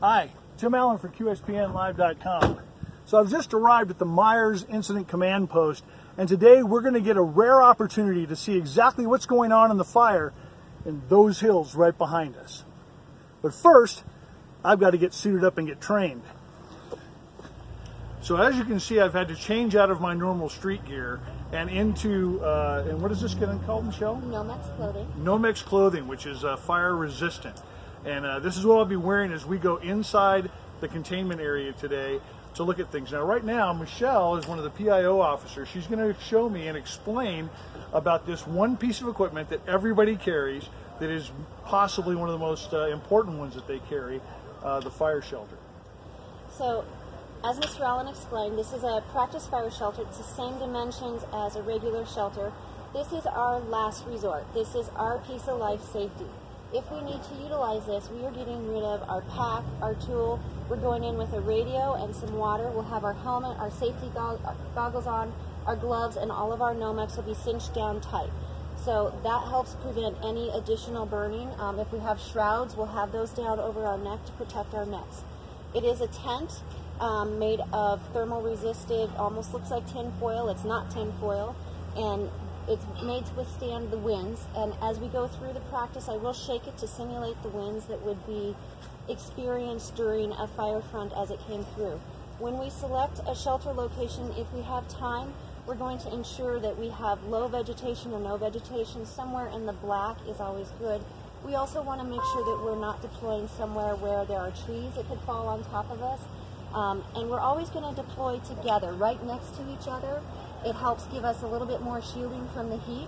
Hi, Tim Allen for QSPNLive.com. So I've just arrived at the Meyers Incident Command Post, and today we're going to get a rare opportunity to see exactly what's going on in the fire in those hills right behind us. But first, I've got to get suited up and get trained. So as you can see, I've had to change out of my normal street gear and into, and what is this getting called, Michelle? Nomex clothing. Nomex clothing, which is fire resistant. And this is what I'll be wearing as we go inside the containment area today to look at things. Now right now, Michelle is one of the PIO officers. She's going to show me and explain about this one piece of equipment that everybody carries that is possibly one of the most important ones that they carry, the fire shelter. So, as Mr. Allen explained, this is a practice fire shelter. It's the same dimensions as a regular shelter. This is our last resort. This is our piece of life safety. If we need to utilize this, we are getting rid of our pack, our tool. We're going in with a radio and some water. We'll have our helmet, our safety goggles on, our gloves, and all of our Nomex will be cinched down tight. So that helps prevent any additional burning. If we have shrouds, we'll have those down over our neck to protect our necks. It is a tent made of thermal resisted, almost looks like tin foil. It's not tin foil, and it's made to withstand the winds. And as we go through the practice, I will shake it to simulate the winds that would be experienced during a fire front as it came through. When we select a shelter location, if we have time, we're going to ensure that we have low vegetation or no vegetation. Somewhere in the black is always good. We also want to make sure that we're not deploying somewhere where there are trees that could fall on top of us. And we're always going to deploy together, right next to each other. It helps give us a little bit more shielding from the heat.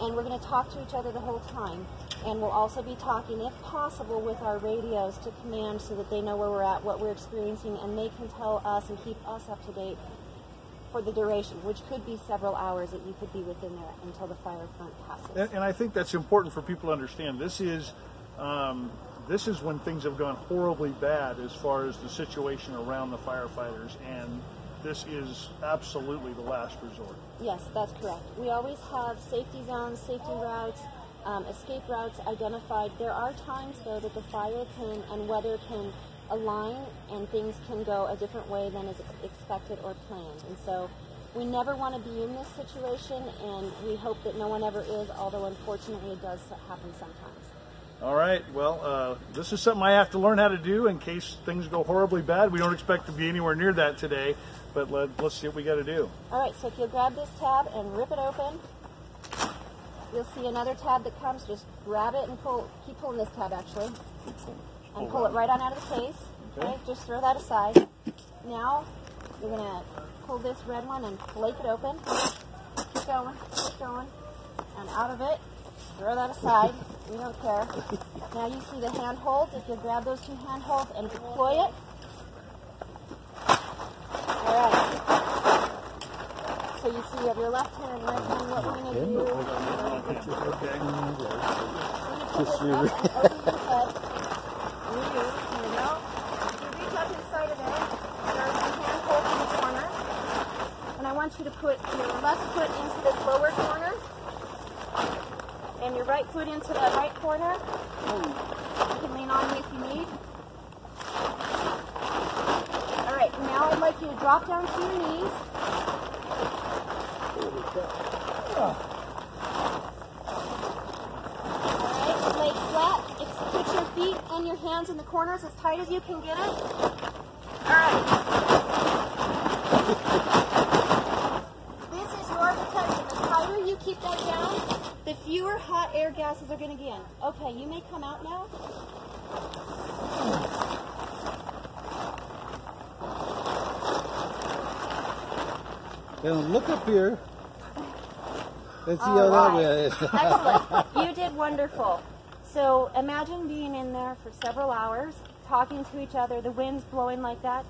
And we're going to talk to each other the whole time. And we'll also be talking, if possible, with our radios to command so that they know where we're at, what we're experiencing, and they can tell us and keep us up to date for the duration, which could be several hours that you could be within there until the fire front passes. And I think that's important for people to understand. This is when things have gone horribly bad as far as the situation around the firefighters, and this is absolutely the last resort. Yes, that's correct. We always have safety zones, safety routes, escape routes identified. There are times, though, that the fire can and weather can align and things can go a different way than is expected or planned. And so we never want to be in this situation, and we hope that no one ever is, although unfortunately it does happen sometimes. All right, well, this is something I have to learn how to do in case things go horribly bad. We don't expect to be anywhere near that today, but let's see what we got to do. All right, so if you'll grab this tab and rip it open, you'll see another tab that comes. Just grab it and pull. Keep pulling this tab, actually. And pull it right on out of the case. Okay, just throw that aside. Now, you're going to pull this red one and flake it open. Keep going, and out of it. Throw that aside. We don't care. Now you see the hand holds. If you grab those two hand holds and deploy it. All right. So you see you have your left hand and right hand. What we're going to do. Open your head. Here we go. You reach up inside of it. There's a hand hold in the corner. And I want you to put your left foot into this lower corner. And your right foot into that right corner. You can lean on me if you need. All right, now I'd like you to drop down to your knees. All right, lay flat. Put your feet and your hands in the corners as tight as you can get it. All right. This is your protection. The tighter you keep that down, the fewer hot air gases are going to get in. Okay, you may come out now. Now look up here. Let's see how that is. Excellent. You did wonderful. So imagine being in there for several hours, talking to each other, the wind's blowing like that.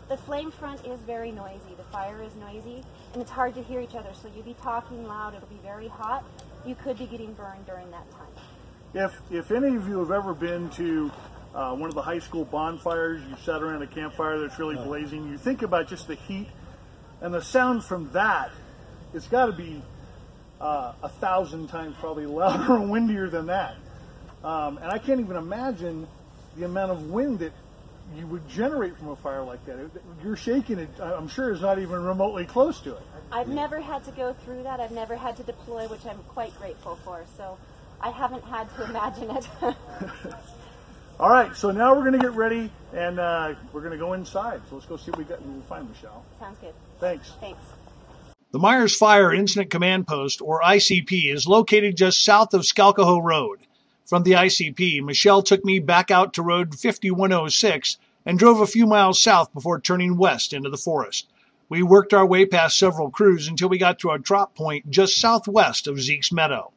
The flame front is very noisy. The fire is noisy, and it's hard to hear each other. So you'll be talking loud. It'll be very hot. You could be getting burned during that time. If any of you have ever been to one of the high school bonfires, you sat around a campfire that's really blazing, you think about just the heat and the sound from that. It's got to be 1,000 times probably louder and windier than that. And I can't even imagine the amount of wind that you would generate from a fire like that. You're shaking it, I'm sure, is not even remotely close to it. I've never had to go through that. I've never had to deploy, which I'm quite grateful for. So I haven't had to imagine it. All right, so now we're going to get ready, and we're going to go inside. So let's go see what we can find, Michelle. Sounds good. Thanks. Thanks. The Meyers Fire Incident Command Post, or ICP, is located just south of Skalkaho Road. From the ICP, Michelle took me back out to Road 5106 and drove a few miles south before turning west into the forest. We worked our way past several crews until we got to a drop point just southwest of Zeke's Meadow.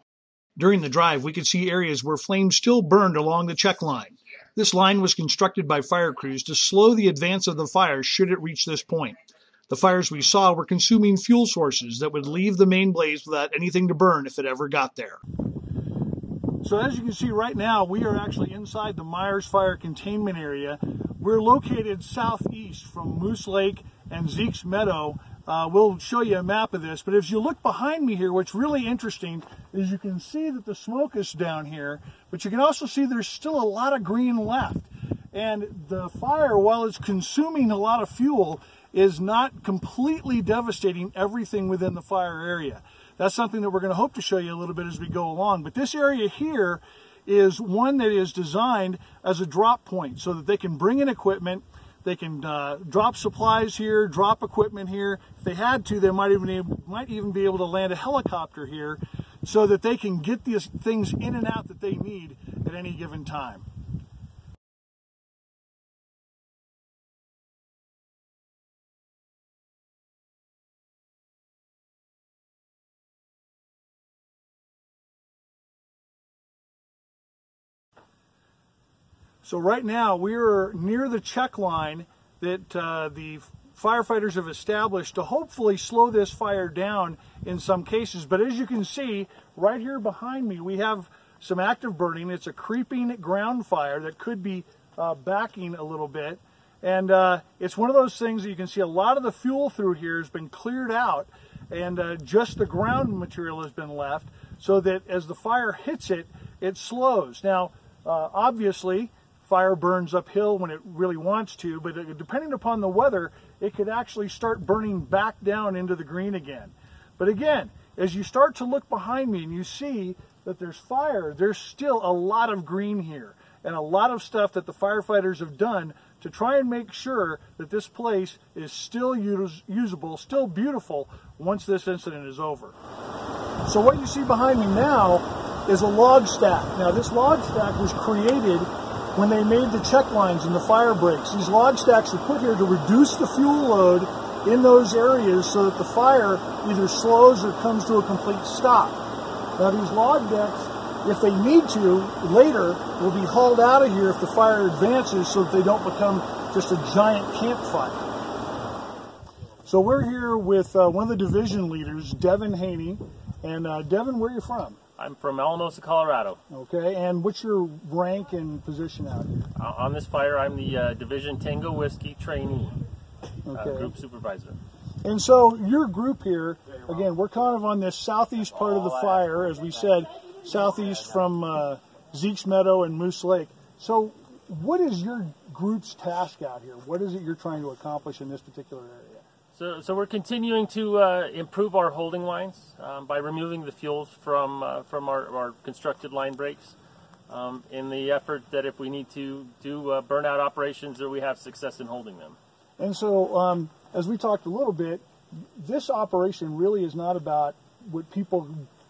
During the drive, we could see areas where flames still burned along the check line. This line was constructed by fire crews to slow the advance of the fire should it reach this point. The fires we saw were consuming fuel sources that would leave the main blaze without anything to burn if it ever got there. So as you can see right now, we are actually inside the Meyers Fire Containment Area. We're located southeast from Moose Lake and Zeke's Meadow. We'll show you a map of this, but if you look behind me here, what's really interesting is you can see that the smoke is down here, but you can also see there's still a lot of green left. And the fire, while it's consuming a lot of fuel, is not completely devastating everything within the fire area. That's something that we're going to hope to show you a little bit as we go along. But this area here is one that is designed as a drop point so that they can bring in equipment, they can drop supplies here, drop equipment here. If they had to, they might even be able to land a helicopter here so that they can get these things in and out that they need at any given time. So right now we're near the check line that the firefighters have established to hopefully slow this fire down in some cases. But as you can see, right here behind me, we have some active burning. It's a creeping ground fire that could be backing a little bit. And it's one of those things that you can see a lot of the fuel through here has been cleared out, and just the ground material has been left so that as the fire hits it, it slows. Now, obviously, fire burns uphill when it really wants to, but depending upon the weather, it could actually start burning back down into the green again. But again, as you start to look behind me and you see that there's fire, there's still a lot of green here and a lot of stuff that the firefighters have done to try and make sure that this place is still usable, still beautiful once this incident is over. So what you see behind me now is a log stack. Now this log stack was created when they made the check lines and the fire breaks. These log stacks are put here to reduce the fuel load in those areas so that the fire either slows or comes to a complete stop. Now these log decks, if they need to, later will be hauled out of here if the fire advances so that they don't become just a giant campfire. So we're here with one of the division leaders, Devin Haney. And Devin, where are you from? I'm from Alamosa, Colorado. Okay, and what's your rank and position out here? On this fire, I'm the Division Tango Whiskey trainee, Okay. group supervisor. And so your group here, again, we're kind of on this southeast part of the fire, as we said, southeast from Zeke's Meadow and Moose Lake. So what is your group's task out here? What is it you're trying to accomplish in this particular area? So we're continuing to improve our holding lines by removing the fuels from our constructed line breaks in the effort that if we need to do burnout operations, that we have success in holding them. And so as we talked a little bit, this operation really is not about what people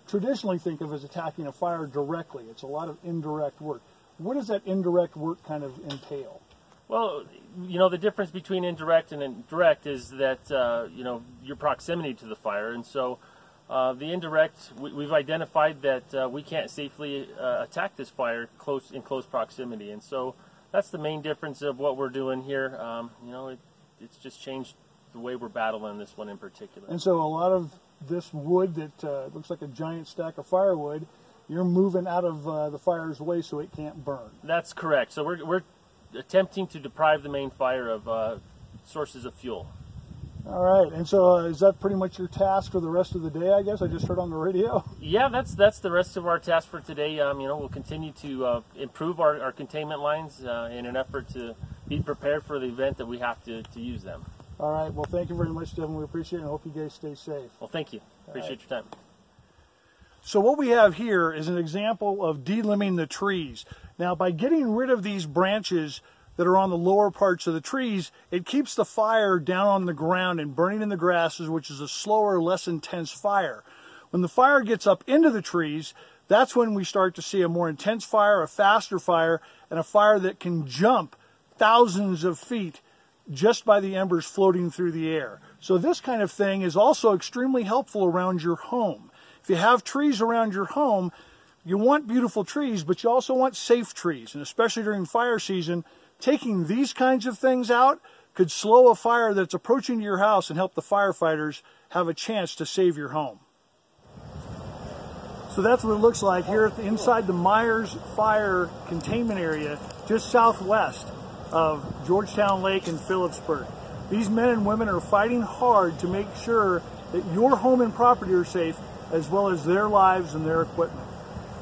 traditionally think of as attacking a fire directly. It's a lot of indirect work. What does that indirect work kind of entail? Well, you know, the difference between indirect and direct is that, you know, your proximity to the fire. And so the indirect, we've identified that we can't safely attack this fire in close proximity. And so that's the main difference of what we're doing here. You know, it's just changed the way we're battling this one in particular. And so a lot of this wood that looks like a giant stack of firewood, you're moving out of the fire's way so it can't burn. That's correct. So we're attempting to deprive the main fire of sources of fuel. All right, and so is that pretty much your task for the rest of the day, I guess? I just heard on the radio. Yeah, that's the rest of our task for today. You know, we'll continue to improve our containment lines in an effort to be prepared for the event that we have to use them. All right. Well, thank you very much, Devin. We appreciate it and hope you guys stay safe. Well, thank you. Appreciate your time. So what we have here is an example of delimbing the trees. Now, by getting rid of these branches that are on the lower parts of the trees, it keeps the fire down on the ground and burning in the grasses, which is a slower, less intense fire. When the fire gets up into the trees, that's when we start to see a more intense fire, a faster fire, and a fire that can jump thousands of feet just by the embers floating through the air. So this kind of thing is also extremely helpful around your home. If you have trees around your home, you want beautiful trees, but you also want safe trees. And especially during fire season, taking these kinds of things out could slow a fire that's approaching your house and help the firefighters have a chance to save your home. So that's what it looks like here inside the Meyers Fire Containment Area, just southwest of Georgetown Lake and Phillipsburg. These men and women are fighting hard to make sure that your home and property are safe, as well as their lives and their equipment.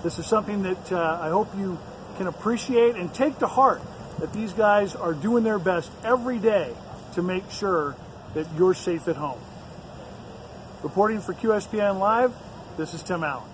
This is something that I hope you can appreciate and take to heart, that these guys are doing their best every day to make sure that you're safe at home. Reporting for QSPN Live, this is Tim Allen.